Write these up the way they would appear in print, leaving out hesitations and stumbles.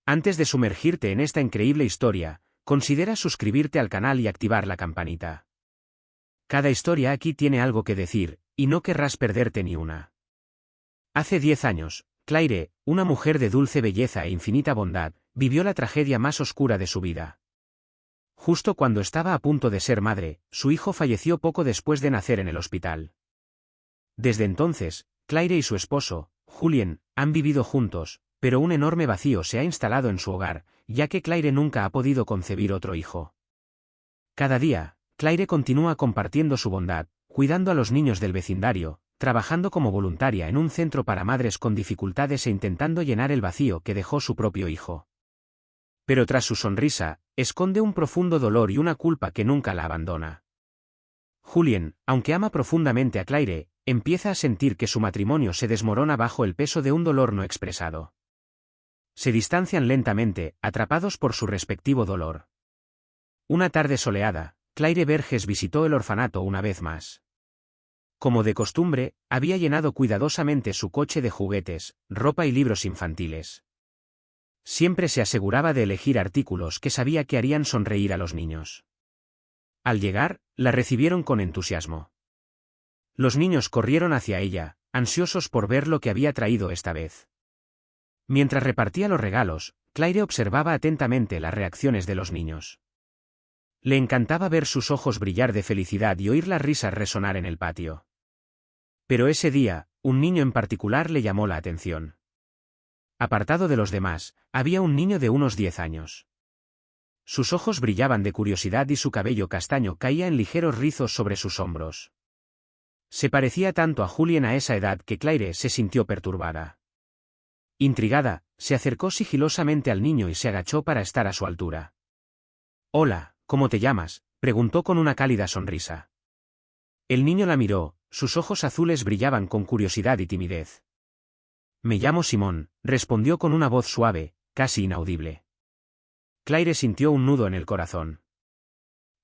Antes de sumergirte en esta increíble historia, considera suscribirte al canal y activar la campanita. Cada historia aquí tiene algo que decir, y no querrás perderte ni una. Hace 10 años, Claire, una mujer de dulce belleza e infinita bondad, vivió la tragedia más oscura de su vida. Justo cuando estaba a punto de ser madre, su hijo falleció poco después de nacer en el hospital. Desde entonces, Claire y su esposo, Julien, han vivido juntos, pero un enorme vacío se ha instalado en su hogar, ya que Claire nunca ha podido concebir otro hijo. Cada día, Claire continúa compartiendo su bondad, cuidando a los niños del vecindario, trabajando como voluntaria en un centro para madres con dificultades e intentando llenar el vacío que dejó su propio hijo. Pero tras su sonrisa, esconde un profundo dolor y una culpa que nunca la abandona. Julien, aunque ama profundamente a Claire, empieza a sentir que su matrimonio se desmorona bajo el peso de un dolor no expresado. Se distancian lentamente, atrapados por su respectivo dolor. Una tarde soleada, Claire Verges visitó el orfanato una vez más. Como de costumbre, había llenado cuidadosamente su coche de juguetes, ropa y libros infantiles. Siempre se aseguraba de elegir artículos que sabía que harían sonreír a los niños. Al llegar, la recibieron con entusiasmo. Los niños corrieron hacia ella, ansiosos por ver lo que había traído esta vez. Mientras repartía los regalos, Claire observaba atentamente las reacciones de los niños. Le encantaba ver sus ojos brillar de felicidad y oír las risas resonar en el patio. Pero ese día, un niño en particular le llamó la atención. Apartado de los demás, había un niño de unos 10 años. Sus ojos brillaban de curiosidad y su cabello castaño caía en ligeros rizos sobre sus hombros. Se parecía tanto a Julien a esa edad que Claire se sintió perturbada. Intrigada, se acercó sigilosamente al niño y se agachó para estar a su altura. «Hola, ¿cómo te llamas?», preguntó con una cálida sonrisa. El niño la miró, sus ojos azules brillaban con curiosidad y timidez. «Me llamo Simón», respondió con una voz suave, casi inaudible. Claire sintió un nudo en el corazón.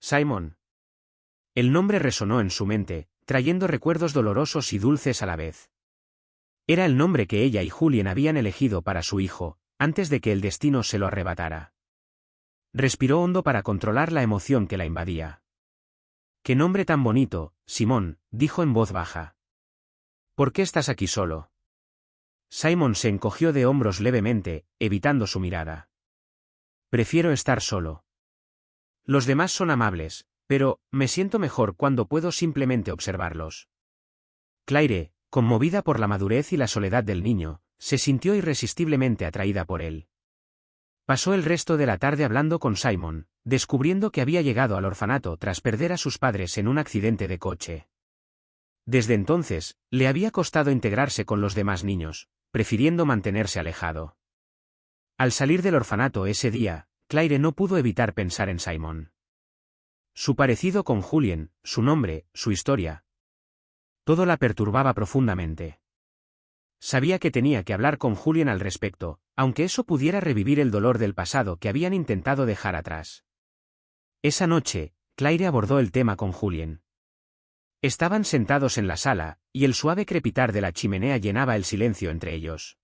«Simon». El nombre resonó en su mente, trayendo recuerdos dolorosos y dulces a la vez. Era el nombre que ella y Julien habían elegido para su hijo, antes de que el destino se lo arrebatara. Respiró hondo para controlar la emoción que la invadía. «Qué nombre tan bonito, Simón», dijo en voz baja. «¿Por qué estás aquí solo?». Simon se encogió de hombros levemente, evitando su mirada. «Prefiero estar solo. Los demás son amables, pero me siento mejor cuando puedo simplemente observarlos». Claire, conmovida por la madurez y la soledad del niño, se sintió irresistiblemente atraída por él. Pasó el resto de la tarde hablando con Simon, descubriendo que había llegado al orfanato tras perder a sus padres en un accidente de coche. Desde entonces, le había costado integrarse con los demás niños, prefiriendo mantenerse alejado. Al salir del orfanato ese día, Claire no pudo evitar pensar en Simon. Su parecido con Julien, su nombre, su historia. Todo la perturbaba profundamente. Sabía que tenía que hablar con Julien al respecto, aunque eso pudiera revivir el dolor del pasado que habían intentado dejar atrás. Esa noche, Claire abordó el tema con Julien. Estaban sentados en la sala, y el suave crepitar de la chimenea llenaba el silencio entre ellos.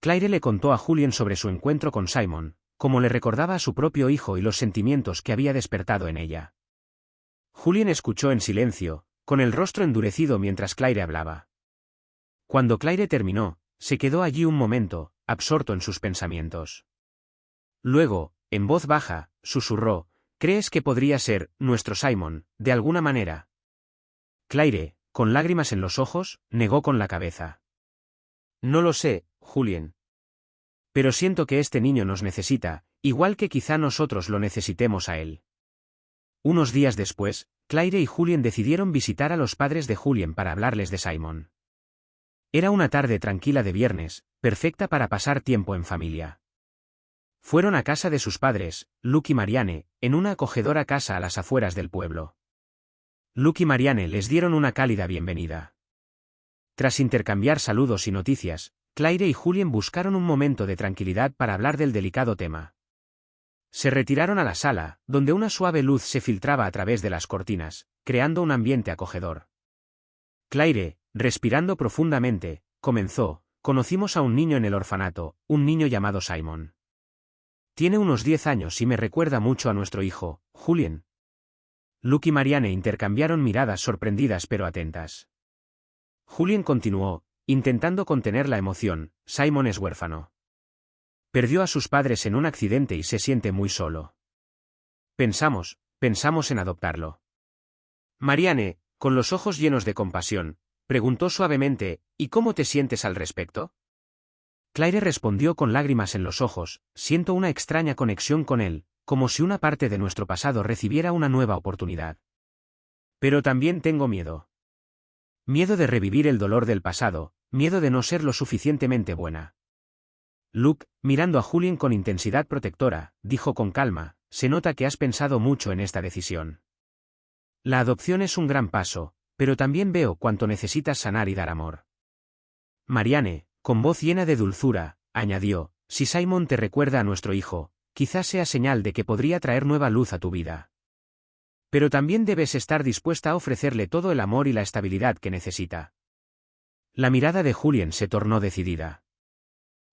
Claire le contó a Julien sobre su encuentro con Simon, como le recordaba a su propio hijo y los sentimientos que había despertado en ella. Julien escuchó en silencio, con el rostro endurecido mientras Claire hablaba. Cuando Claire terminó, se quedó allí un momento, absorto en sus pensamientos. Luego, en voz baja, susurró: «¿Crees que podría ser nuestro Simon, de alguna manera?». Claire, con lágrimas en los ojos, negó con la cabeza. «No lo sé, Julien. Pero siento que este niño nos necesita, igual que quizá nosotros lo necesitemos a él». Unos días después, Claire y Julien decidieron visitar a los padres de Julien para hablarles de Simon. Era una tarde tranquila de viernes, perfecta para pasar tiempo en familia. Fueron a casa de sus padres, Luke y Marianne, en una acogedora casa a las afueras del pueblo. Luke y Marianne les dieron una cálida bienvenida. Tras intercambiar saludos y noticias, Claire y Julien buscaron un momento de tranquilidad para hablar del delicado tema. Se retiraron a la sala, donde una suave luz se filtraba a través de las cortinas, creando un ambiente acogedor. Claire, respirando profundamente, comenzó: «Conocimos a un niño en el orfanato, un niño llamado Simon. Tiene unos 10 años y me recuerda mucho a nuestro hijo, Julien. Luke y Marianne intercambiaron miradas sorprendidas pero atentas. Julien continuó, intentando contener la emoción. Simon es huérfano. Perdió a sus padres en un accidente y se siente muy solo. Pensamos en adoptarlo. Marianne, con los ojos llenos de compasión, preguntó suavemente, ¿y cómo te sientes al respecto? Claire respondió con lágrimas en los ojos, siento una extraña conexión con él, como si una parte de nuestro pasado recibiera una nueva oportunidad. Pero también tengo miedo. Miedo de revivir el dolor del pasado, miedo de no ser lo suficientemente buena. Luke, mirando a Julien con intensidad protectora, dijo con calma, se nota que has pensado mucho en esta decisión. La adopción es un gran paso, pero también veo cuánto necesitas sanar y dar amor. Marianne, con voz llena de dulzura, añadió, si Simon te recuerda a nuestro hijo, quizás sea señal de que podría traer nueva luz a tu vida. Pero también debes estar dispuesta a ofrecerle todo el amor y la estabilidad que necesita. La mirada de Julien se tornó decidida.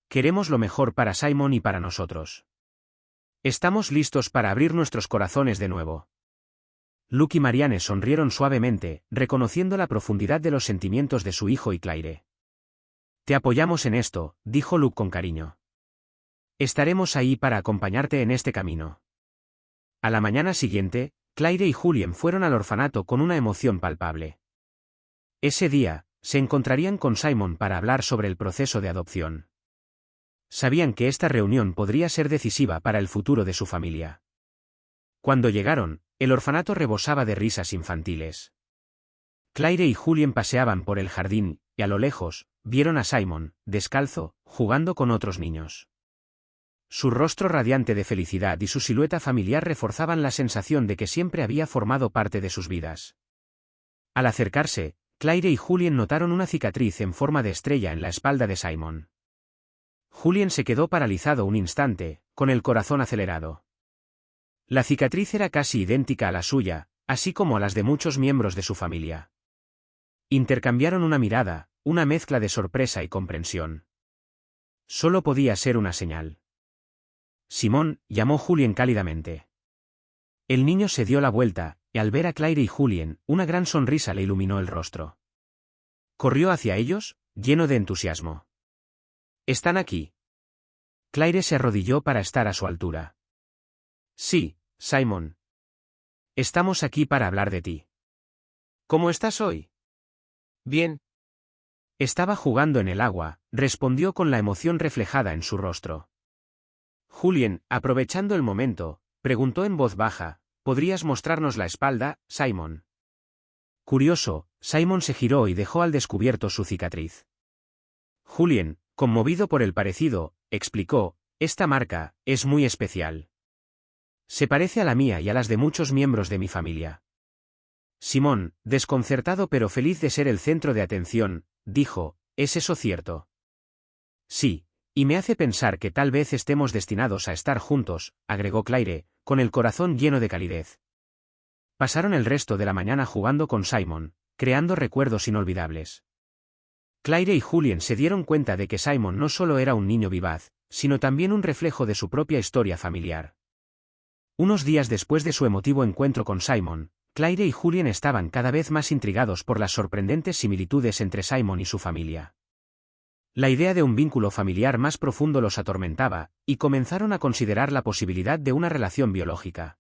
Queremos lo mejor para Simon y para nosotros. Estamos listos para abrir nuestros corazones de nuevo. Luke y Marianne sonrieron suavemente, reconociendo la profundidad de los sentimientos de su hijo y Claire. Te apoyamos en esto, dijo Luke con cariño. Estaremos ahí para acompañarte en este camino. A la mañana siguiente, Claire y Julien fueron al orfanato con una emoción palpable. Ese día, se encontrarían con Simon para hablar sobre el proceso de adopción. Sabían que esta reunión podría ser decisiva para el futuro de su familia. Cuando llegaron, el orfanato rebosaba de risas infantiles. Claire y Julien paseaban por el jardín, y a lo lejos, vieron a Simon, descalzo, jugando con otros niños. Su rostro radiante de felicidad y su silueta familiar reforzaban la sensación de que siempre había formado parte de sus vidas. Al acercarse, Claire y Julien notaron una cicatriz en forma de estrella en la espalda de Simon. Julien se quedó paralizado un instante, con el corazón acelerado. La cicatriz era casi idéntica a la suya, así como a las de muchos miembros de su familia. Intercambiaron una mirada, una mezcla de sorpresa y comprensión. Solo podía ser una señal. Simón, llamó Julien cálidamente. El niño se dio la vuelta, y al ver a Claire y Julien, una gran sonrisa le iluminó el rostro. Corrió hacia ellos, lleno de entusiasmo. ¿Están aquí? Claire se arrodilló para estar a su altura. Sí, Simon. Estamos aquí para hablar de ti. ¿Cómo estás hoy? Bien. Estaba jugando en el agua, respondió con la emoción reflejada en su rostro. Julien, aprovechando el momento, preguntó en voz baja, ¿podrías mostrarnos la espalda, Simon? Curioso, Simon se giró y dejó al descubierto su cicatriz. Julien, conmovido por el parecido, explicó, esta marca es muy especial. Se parece a la mía y a las de muchos miembros de mi familia. Simón, desconcertado pero feliz de ser el centro de atención, dijo, ¿es eso cierto? Sí, y me hace pensar que tal vez estemos destinados a estar juntos, agregó Claire, con el corazón lleno de calidez. Pasaron el resto de la mañana jugando con Simon, creando recuerdos inolvidables. Claire y Julien se dieron cuenta de que Simon no solo era un niño vivaz, sino también un reflejo de su propia historia familiar. Unos días después de su emotivo encuentro con Simon, Claire y Julien estaban cada vez más intrigados por las sorprendentes similitudes entre Simon y su familia. La idea de un vínculo familiar más profundo los atormentaba, y comenzaron a considerar la posibilidad de una relación biológica.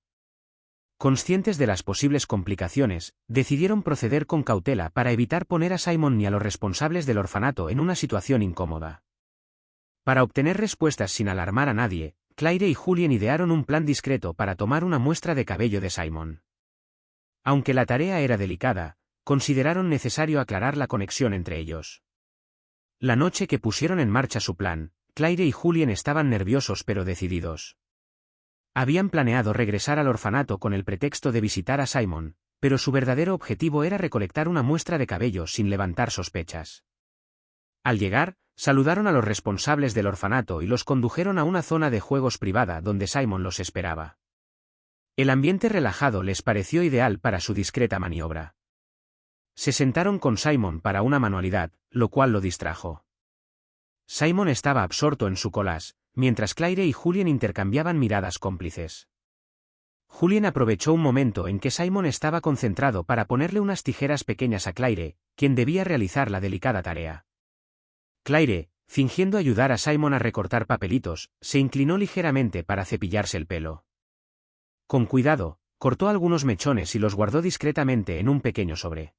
Conscientes de las posibles complicaciones, decidieron proceder con cautela para evitar poner a Simon ni a los responsables del orfanato en una situación incómoda. Para obtener respuestas sin alarmar a nadie, Claire y Julien idearon un plan discreto para tomar una muestra de cabello de Simon. Aunque la tarea era delicada, consideraron necesario aclarar la conexión entre ellos. La noche que pusieron en marcha su plan, Claire y Julien estaban nerviosos pero decididos. Habían planeado regresar al orfanato con el pretexto de visitar a Simon, pero su verdadero objetivo era recolectar una muestra de cabello sin levantar sospechas. Al llegar, saludaron a los responsables del orfanato y los condujeron a una zona de juegos privada donde Simon los esperaba. El ambiente relajado les pareció ideal para su discreta maniobra. Se sentaron con Simon para una manualidad, lo cual lo distrajo. Simon estaba absorto en su collage, mientras Claire y Julien intercambiaban miradas cómplices. Julien aprovechó un momento en que Simon estaba concentrado para ponerle unas tijeras pequeñas a Claire, quien debía realizar la delicada tarea. Claire, fingiendo ayudar a Simon a recortar papelitos, se inclinó ligeramente para cepillarse el pelo. Con cuidado, cortó algunos mechones y los guardó discretamente en un pequeño sobre.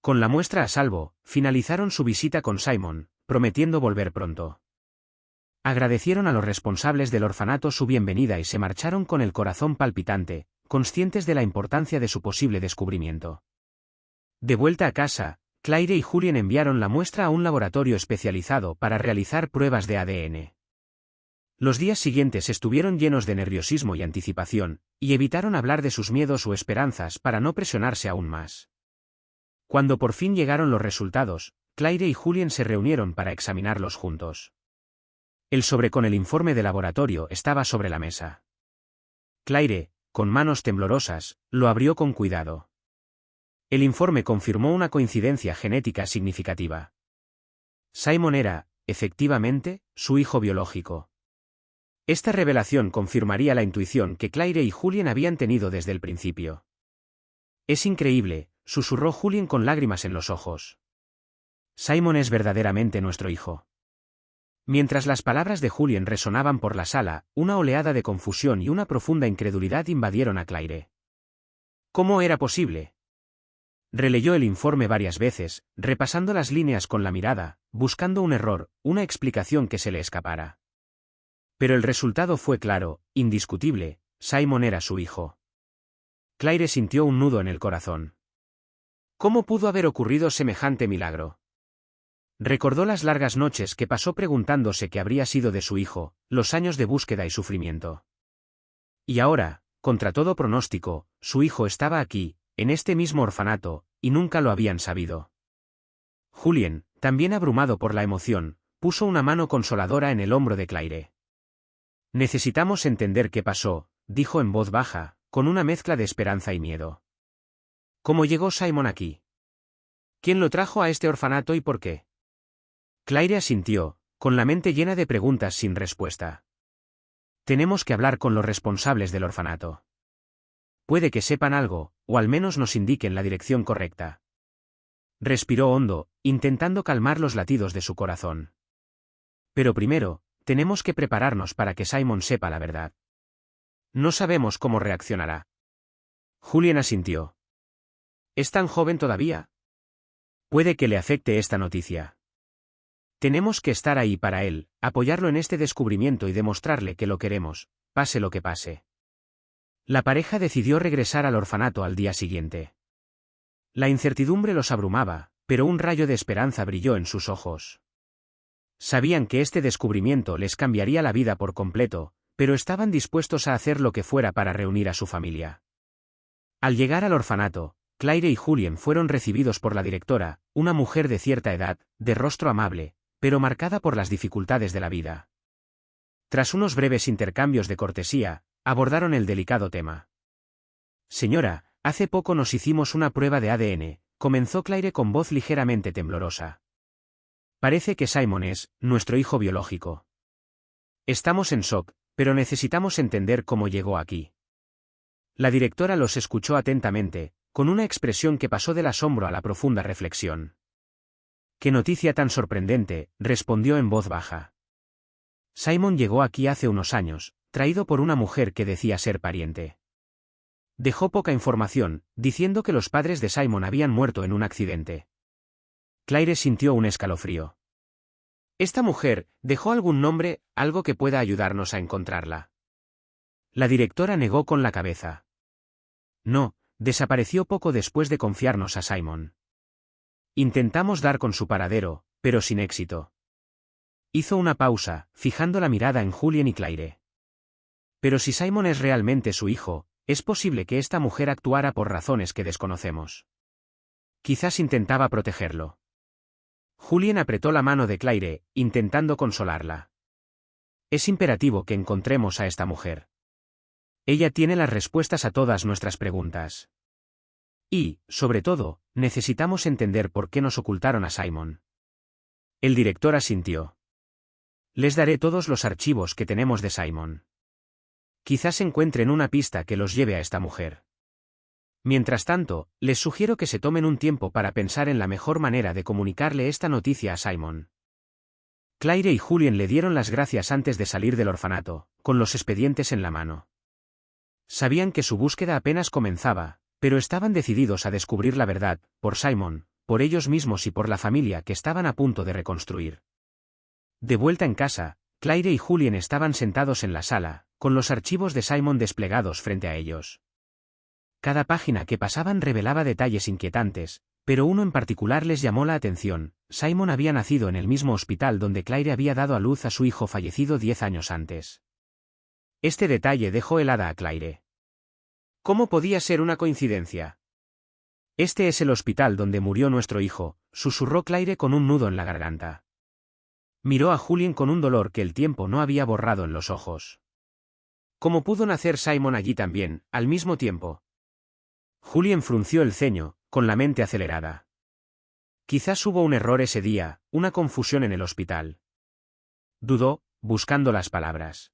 Con la muestra a salvo, finalizaron su visita con Simon, prometiendo volver pronto. Agradecieron a los responsables del orfanato su bienvenida y se marcharon con el corazón palpitante, conscientes de la importancia de su posible descubrimiento. De vuelta a casa, Claire y Julien enviaron la muestra a un laboratorio especializado para realizar pruebas de ADN. Los días siguientes estuvieron llenos de nerviosismo y anticipación, y evitaron hablar de sus miedos o esperanzas para no presionarse aún más. Cuando por fin llegaron los resultados, Claire y Julien se reunieron para examinarlos juntos. El sobre con el informe de laboratorio estaba sobre la mesa. Claire, con manos temblorosas, lo abrió con cuidado. El informe confirmó una coincidencia genética significativa. Simon era, efectivamente, su hijo biológico. Esta revelación confirmaría la intuición que Claire y Julien habían tenido desde el principio. Es increíble, susurró Julien con lágrimas en los ojos. Simon es verdaderamente nuestro hijo. Mientras las palabras de Julien resonaban por la sala, una oleada de confusión y una profunda incredulidad invadieron a Claire. ¿Cómo era posible? Releyó el informe varias veces, repasando las líneas con la mirada, buscando un error, una explicación que se le escapara. Pero el resultado fue claro, indiscutible: Simon era su hijo. Claire sintió un nudo en el corazón. ¿Cómo pudo haber ocurrido semejante milagro? Recordó las largas noches que pasó preguntándose qué habría sido de su hijo, los años de búsqueda y sufrimiento. Y ahora, contra todo pronóstico, su hijo estaba aquí, en este mismo orfanato, y nunca lo habían sabido. Julien, también abrumado por la emoción, puso una mano consoladora en el hombro de Claire. Necesitamos entender qué pasó, dijo en voz baja, con una mezcla de esperanza y miedo. ¿Cómo llegó Simon aquí? ¿Quién lo trajo a este orfanato y por qué? Claire asintió, con la mente llena de preguntas sin respuesta. Tenemos que hablar con los responsables del orfanato. Puede que sepan algo, o al menos nos indiquen la dirección correcta. Respiró hondo, intentando calmar los latidos de su corazón. Pero primero, tenemos que prepararnos para que Simon sepa la verdad. No sabemos cómo reaccionará. Julien asintió. ¿Es tan joven todavía? Puede que le afecte esta noticia. Tenemos que estar ahí para él, apoyarlo en este descubrimiento y demostrarle que lo queremos, pase lo que pase. La pareja decidió regresar al orfanato al día siguiente. La incertidumbre los abrumaba, pero un rayo de esperanza brilló en sus ojos. Sabían que este descubrimiento les cambiaría la vida por completo, pero estaban dispuestos a hacer lo que fuera para reunir a su familia. Al llegar al orfanato, Claire y Julien fueron recibidos por la directora, una mujer de cierta edad, de rostro amable, pero marcada por las dificultades de la vida. Tras unos breves intercambios de cortesía, abordaron el delicado tema. Señora, hace poco nos hicimos una prueba de ADN, comenzó Claire con voz ligeramente temblorosa. Parece que Simon es nuestro hijo biológico. Estamos en shock, pero necesitamos entender cómo llegó aquí. La directora los escuchó atentamente, con una expresión que pasó del asombro a la profunda reflexión. «Qué noticia tan sorprendente», respondió en voz baja. Simon llegó aquí hace unos años, traído por una mujer que decía ser pariente. Dejó poca información, diciendo que los padres de Simon habían muerto en un accidente. Claire sintió un escalofrío. «¿Esta mujer dejó algún nombre, algo que pueda ayudarnos a encontrarla?» La directora negó con la cabeza. «No, desapareció poco después de confiarnos a Simon. Intentamos dar con su paradero, pero sin éxito». Hizo una pausa, fijando la mirada en Julien y Claire. «Pero si Simon es realmente su hijo, es posible que esta mujer actuara por razones que desconocemos. Quizás intentaba protegerlo». Julien apretó la mano de Claire, intentando consolarla. «Es imperativo que encontremos a esta mujer. Ella tiene las respuestas a todas nuestras preguntas. Y, sobre todo, necesitamos entender por qué nos ocultaron a Simon». El director asintió. Les daré todos los archivos que tenemos de Simon. Quizás encuentren una pista que los lleve a esta mujer. Mientras tanto, les sugiero que se tomen un tiempo para pensar en la mejor manera de comunicarle esta noticia a Simon. Claire y Julien le dieron las gracias antes de salir del orfanato, con los expedientes en la mano. Sabían que su búsqueda apenas comenzaba, pero estaban decididos a descubrir la verdad, por Simon, por ellos mismos y por la familia que estaban a punto de reconstruir. De vuelta en casa, Claire y Julien estaban sentados en la sala, con los archivos de Simon desplegados frente a ellos. Cada página que pasaban revelaba detalles inquietantes, pero uno en particular les llamó la atención. Simon había nacido en el mismo hospital donde Claire había dado a luz a su hijo fallecido 10 años antes. Este detalle dejó helada a Claire. ¿Cómo podía ser una coincidencia? Este es el hospital donde murió nuestro hijo, susurró Claire con un nudo en la garganta. Miró a Julien con un dolor que el tiempo no había borrado en los ojos. ¿Cómo pudo nacer Simon allí también, al mismo tiempo? Julien frunció el ceño, con la mente acelerada. Quizás hubo un error ese día, una confusión en el hospital. Dudó, buscando las palabras.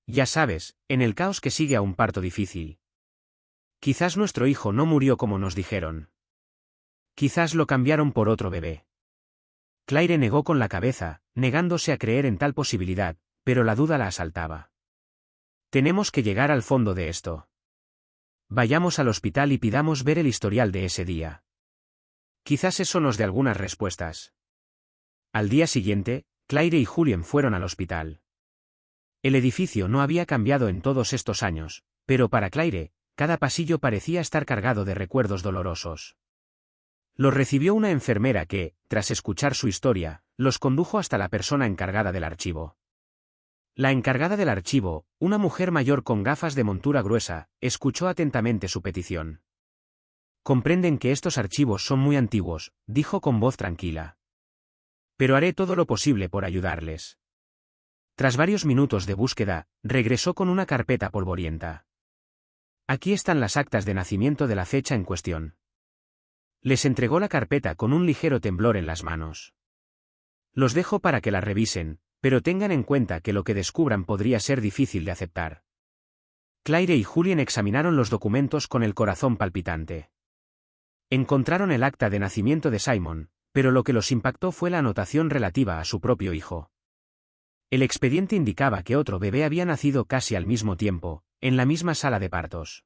Ya sabes, en el caos que sigue a un parto difícil. Quizás nuestro hijo no murió como nos dijeron. Quizás lo cambiaron por otro bebé. Claire negó con la cabeza, negándose a creer en tal posibilidad, pero la duda la asaltaba. Tenemos que llegar al fondo de esto. Vayamos al hospital y pidamos ver el historial de ese día. Quizás eso nos dé algunas respuestas. Al día siguiente, Claire y Julien fueron al hospital. El edificio no había cambiado en todos estos años, pero para Claire, cada pasillo parecía estar cargado de recuerdos dolorosos. Los recibió una enfermera que, tras escuchar su historia, los condujo hasta la persona encargada del archivo. La encargada del archivo, una mujer mayor con gafas de montura gruesa, escuchó atentamente su petición. Comprenden que estos archivos son muy antiguos, dijo con voz tranquila. Pero haré todo lo posible por ayudarles. Tras varios minutos de búsqueda, regresó con una carpeta polvorienta. Aquí están las actas de nacimiento de la fecha en cuestión. Les entregó la carpeta con un ligero temblor en las manos. Los dejo para que la revisen, pero tengan en cuenta que lo que descubran podría ser difícil de aceptar. Claire y Julien examinaron los documentos con el corazón palpitante. Encontraron el acta de nacimiento de Simon, pero lo que los impactó fue la anotación relativa a su propio hijo. El expediente indicaba que otro bebé había nacido casi al mismo tiempo, en la misma sala de partos.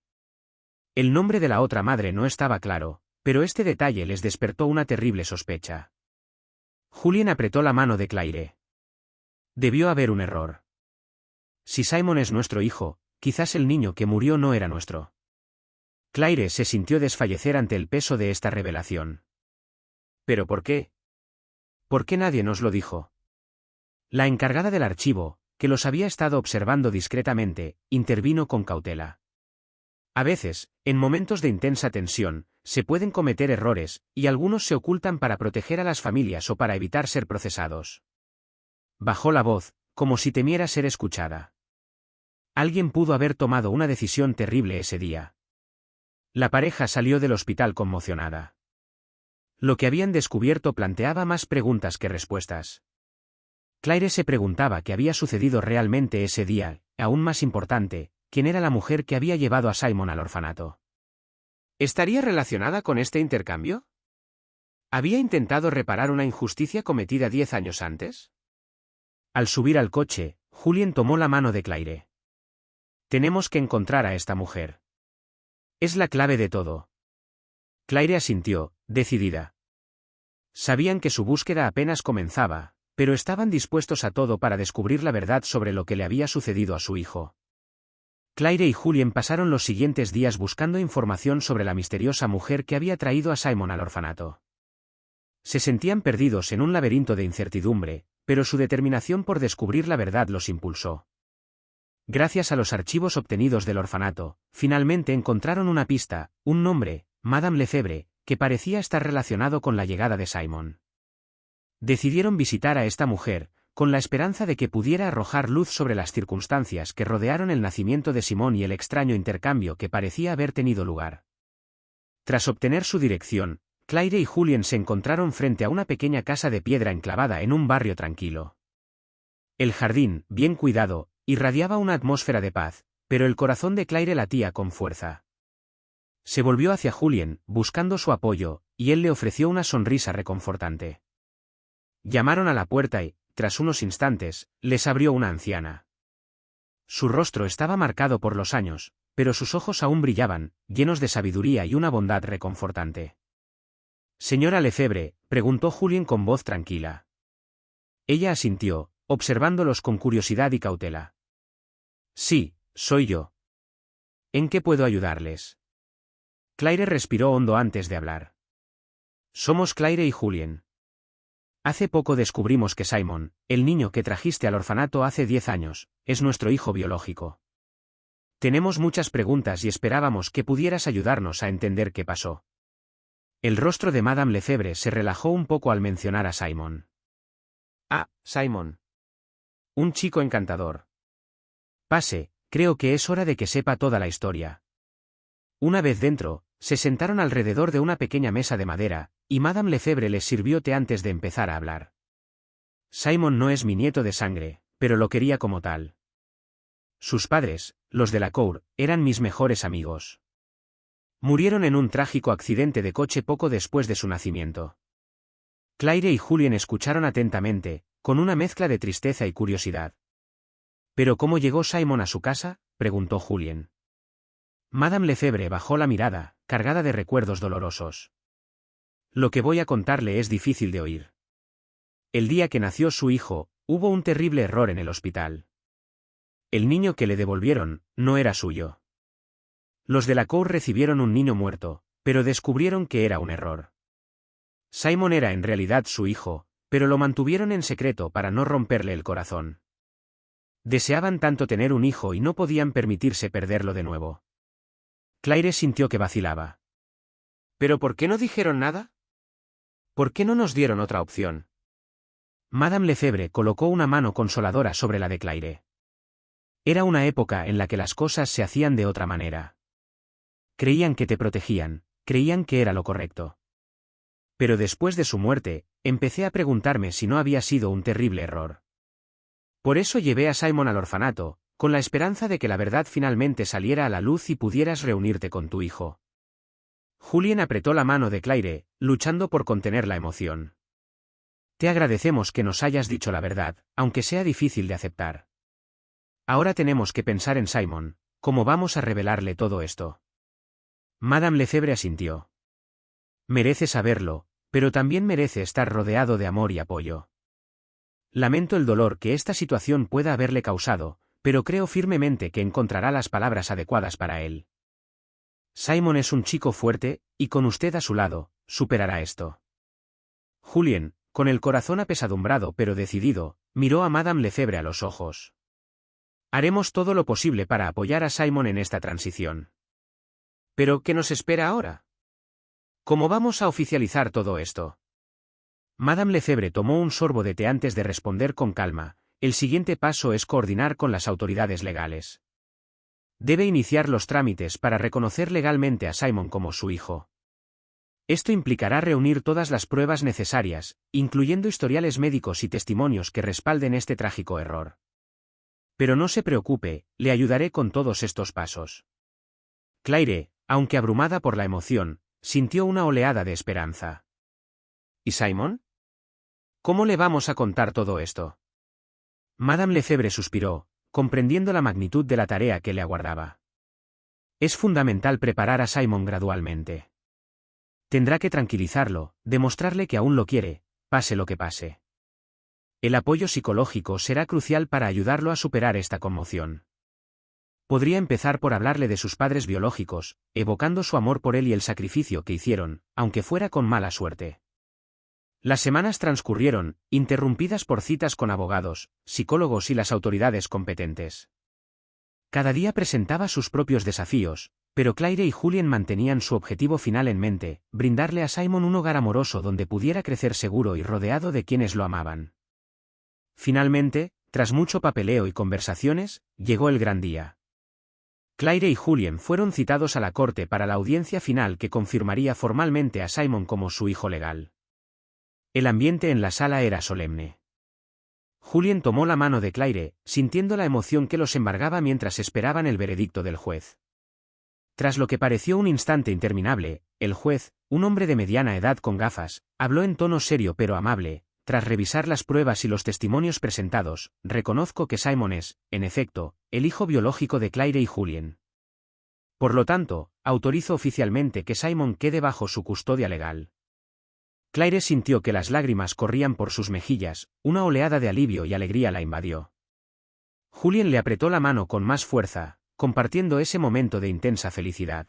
El nombre de la otra madre no estaba claro, pero este detalle les despertó una terrible sospecha. Julien apretó la mano de Claire. Debió haber un error. Si Simon es nuestro hijo, quizás el niño que murió no era nuestro. Claire se sintió desfallecer ante el peso de esta revelación. ¿Pero por qué? ¿Por qué nadie nos lo dijo? La encargada del archivo, que los había estado observando discretamente, intervino con cautela. A veces, en momentos de intensa tensión, se pueden cometer errores, y algunos se ocultan para proteger a las familias o para evitar ser procesados. Bajó la voz, como si temiera ser escuchada. Alguien pudo haber tomado una decisión terrible ese día. La pareja salió del hospital conmocionada. Lo que habían descubierto planteaba más preguntas que respuestas. Claire se preguntaba qué había sucedido realmente ese día, aún más importante, quién era la mujer que había llevado a Simon al orfanato. ¿Estaría relacionada con este intercambio? ¿Había intentado reparar una injusticia cometida 10 años antes? Al subir al coche, Julien tomó la mano de Claire. Tenemos que encontrar a esta mujer. Es la clave de todo. Claire asintió, decidida. Sabían que su búsqueda apenas comenzaba, pero estaban dispuestos a todo para descubrir la verdad sobre lo que le había sucedido a su hijo. Claire y Julien pasaron los siguientes días buscando información sobre la misteriosa mujer que había traído a Simon al orfanato. Se sentían perdidos en un laberinto de incertidumbre, pero su determinación por descubrir la verdad los impulsó. Gracias a los archivos obtenidos del orfanato, finalmente encontraron una pista, un nombre, Madame Lefebvre, que parecía estar relacionado con la llegada de Simon. Decidieron visitar a esta mujer, con la esperanza de que pudiera arrojar luz sobre las circunstancias que rodearon el nacimiento de Simon y el extraño intercambio que parecía haber tenido lugar. Tras obtener su dirección, Claire y Julien se encontraron frente a una pequeña casa de piedra enclavada en un barrio tranquilo. El jardín, bien cuidado, irradiaba una atmósfera de paz, pero el corazón de Claire latía con fuerza. Se volvió hacia Julien, buscando su apoyo, y él le ofreció una sonrisa reconfortante. Llamaron a la puerta y, tras unos instantes, les abrió una anciana. Su rostro estaba marcado por los años, pero sus ojos aún brillaban, llenos de sabiduría y una bondad reconfortante. «Señora Lefebvre», preguntó Julien con voz tranquila. Ella asintió, observándolos con curiosidad y cautela. «Sí, soy yo. ¿En qué puedo ayudarles?» Claire respiró hondo antes de hablar. «Somos Claire y Julien. Hace poco descubrimos que Simon, el niño que trajiste al orfanato hace 10 años, es nuestro hijo biológico. Tenemos muchas preguntas y esperábamos que pudieras ayudarnos a entender qué pasó». El rostro de Madame Lefebvre se relajó un poco al mencionar a Simon. «Ah, Simon. Un chico encantador. Pase, creo que es hora de que sepa toda la historia». Una vez dentro, se sentaron alrededor de una pequeña mesa de madera, y Madame Lefebvre les sirvió té antes de empezar a hablar. «Simon no es mi nieto de sangre, pero lo quería como tal. Sus padres, los de la Cour, eran mis mejores amigos. Murieron en un trágico accidente de coche poco después de su nacimiento». Claire y Julien escucharon atentamente, con una mezcla de tristeza y curiosidad. «¿Pero cómo llegó Simon a su casa?», preguntó Julien. Madame Lefebvre bajó la mirada, cargada de recuerdos dolorosos. «Lo que voy a contarle es difícil de oír. El día que nació su hijo, hubo un terrible error en el hospital. El niño que le devolvieron, no era suyo. Los de la Cour recibieron un niño muerto, pero descubrieron que era un error. Simon era en realidad su hijo, pero lo mantuvieron en secreto para no romperle el corazón. Deseaban tanto tener un hijo y no podían permitirse perderlo de nuevo». Claire sintió que vacilaba. «¿Pero por qué no dijeron nada? ¿Por qué no nos dieron otra opción?». Madame Lefebvre colocó una mano consoladora sobre la de Claire. Era una época en la que las cosas se hacían de otra manera. Creían que te protegían, creían que era lo correcto. Pero después de su muerte, empecé a preguntarme si no había sido un terrible error. Por eso llevé a Simon al orfanato, con la esperanza de que la verdad finalmente saliera a la luz y pudieras reunirte con tu hijo». Julien apretó la mano de Claire, luchando por contener la emoción. «Te agradecemos que nos hayas dicho la verdad, aunque sea difícil de aceptar. Ahora tenemos que pensar en Simon, ¿cómo vamos a revelarle todo esto?». Madame Lefebvre asintió. «Merece saberlo, pero también merece estar rodeado de amor y apoyo. Lamento el dolor que esta situación pueda haberle causado, pero creo firmemente que encontrará las palabras adecuadas para él. Simon es un chico fuerte, y con usted a su lado, superará esto». Julien, con el corazón apesadumbrado pero decidido, miró a Madame Lefebvre a los ojos. «Haremos todo lo posible para apoyar a Simon en esta transición». «¿Pero qué nos espera ahora? ¿Cómo vamos a oficializar todo esto?». Madame Lefebvre tomó un sorbo de té antes de responder con calma. «El siguiente paso es coordinar con las autoridades legales. Debe iniciar los trámites para reconocer legalmente a Simon como su hijo. Esto implicará reunir todas las pruebas necesarias, incluyendo historiales médicos y testimonios que respalden este trágico error. Pero no se preocupe, le ayudaré con todos estos pasos». Claire, aunque abrumada por la emoción, sintió una oleada de esperanza. «¿Y Simon? ¿Cómo le vamos a contar todo esto?». Madame Lefebvre suspiró, comprendiendo la magnitud de la tarea que le aguardaba. «Es fundamental preparar a Simon gradualmente. Tendrá que tranquilizarlo, demostrarle que aún lo quiere, pase lo que pase. El apoyo psicológico será crucial para ayudarlo a superar esta conmoción. Podría empezar por hablarle de sus padres biológicos, evocando su amor por él y el sacrificio que hicieron, aunque fuera con mala suerte». Las semanas transcurrieron, interrumpidas por citas con abogados, psicólogos y las autoridades competentes. Cada día presentaba sus propios desafíos, pero Claire y Julien mantenían su objetivo final en mente: brindarle a Simon un hogar amoroso donde pudiera crecer seguro y rodeado de quienes lo amaban. Finalmente, tras mucho papeleo y conversaciones, llegó el gran día. Claire y Julien fueron citados a la corte para la audiencia final que confirmaría formalmente a Simon como su hijo legal. El ambiente en la sala era solemne. Julien tomó la mano de Claire, sintiendo la emoción que los embargaba mientras esperaban el veredicto del juez. Tras lo que pareció un instante interminable, el juez, un hombre de mediana edad con gafas, habló en tono serio pero amable. Tras revisar las pruebas y los testimonios presentados, reconozco que Simon es, en efecto, el hijo biológico de Claire y Julien. Por lo tanto, autorizo oficialmente que Simon quede bajo su custodia legal. Claire sintió que las lágrimas corrían por sus mejillas, una oleada de alivio y alegría la invadió. Julien le apretó la mano con más fuerza, compartiendo ese momento de intensa felicidad.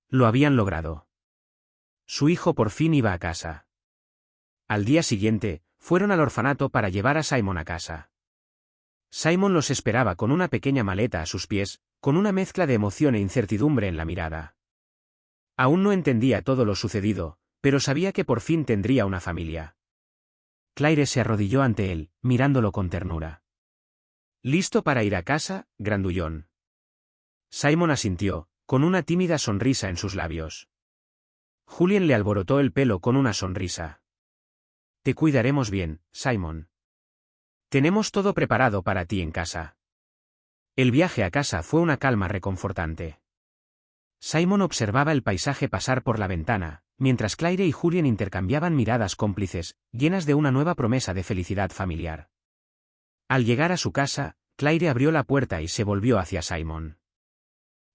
Lo habían logrado. Su hijo por fin iba a casa. Al día siguiente, fueron al orfanato para llevar a Simon a casa. Simon los esperaba con una pequeña maleta a sus pies, con una mezcla de emoción e incertidumbre en la mirada. Aún no entendía todo lo sucedido, pero sabía que por fin tendría una familia. Claire se arrodilló ante él, mirándolo con ternura. ¿Listo para ir a casa, grandullón? Simon asintió, con una tímida sonrisa en sus labios. Julien le alborotó el pelo con una sonrisa. Te cuidaremos bien, Simon. Tenemos todo preparado para ti en casa. El viaje a casa fue una calma reconfortante. Simon observaba el paisaje pasar por la ventana, mientras Claire y Julien intercambiaban miradas cómplices, llenas de una nueva promesa de felicidad familiar. Al llegar a su casa, Claire abrió la puerta y se volvió hacia Simon.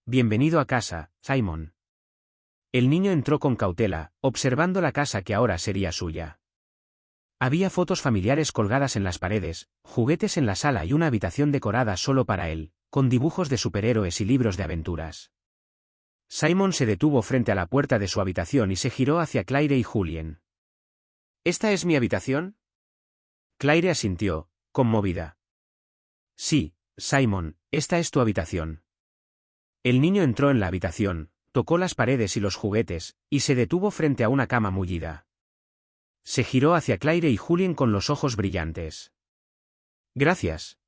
Bienvenido a casa, Simon. El niño entró con cautela, observando la casa que ahora sería suya. Había fotos familiares colgadas en las paredes, juguetes en la sala y una habitación decorada solo para él, con dibujos de superhéroes y libros de aventuras. Simon se detuvo frente a la puerta de su habitación y se giró hacia Claire y Julien. ¿Esta es mi habitación? Claire asintió, conmovida. Sí, Simon, esta es tu habitación. El niño entró en la habitación, tocó las paredes y los juguetes, y se detuvo frente a una cama mullida. Se giró hacia Claire y Julien con los ojos brillantes. Gracias.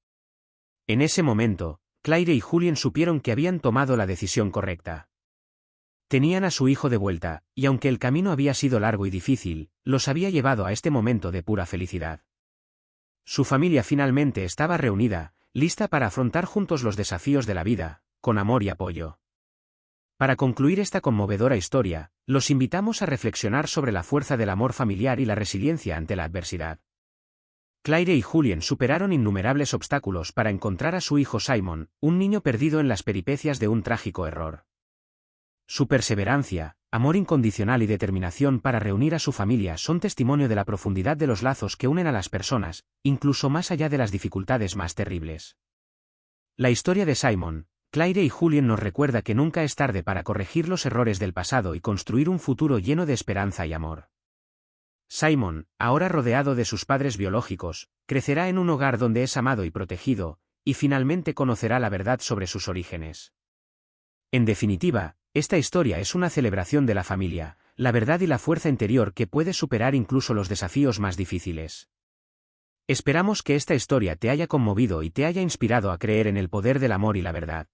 En ese momento, Claire y Julien supieron que habían tomado la decisión correcta. Tenían a su hijo de vuelta, y aunque el camino había sido largo y difícil, los había llevado a este momento de pura felicidad. Su familia finalmente estaba reunida, lista para afrontar juntos los desafíos de la vida, con amor y apoyo. Para concluir esta conmovedora historia, los invitamos a reflexionar sobre la fuerza del amor familiar y la resiliencia ante la adversidad. Claire y Julien superaron innumerables obstáculos para encontrar a su hijo Simon, un niño perdido en las peripecias de un trágico error. Su perseverancia, amor incondicional y determinación para reunir a su familia son testimonio de la profundidad de los lazos que unen a las personas, incluso más allá de las dificultades más terribles. La historia de Simon, Claire y Julien nos recuerda que nunca es tarde para corregir los errores del pasado y construir un futuro lleno de esperanza y amor. Simon, ahora rodeado de sus padres biológicos, crecerá en un hogar donde es amado y protegido, y finalmente conocerá la verdad sobre sus orígenes. En definitiva, esta historia es una celebración de la familia, la verdad y la fuerza interior que puede superar incluso los desafíos más difíciles. Esperamos que esta historia te haya conmovido y te haya inspirado a creer en el poder del amor y la verdad.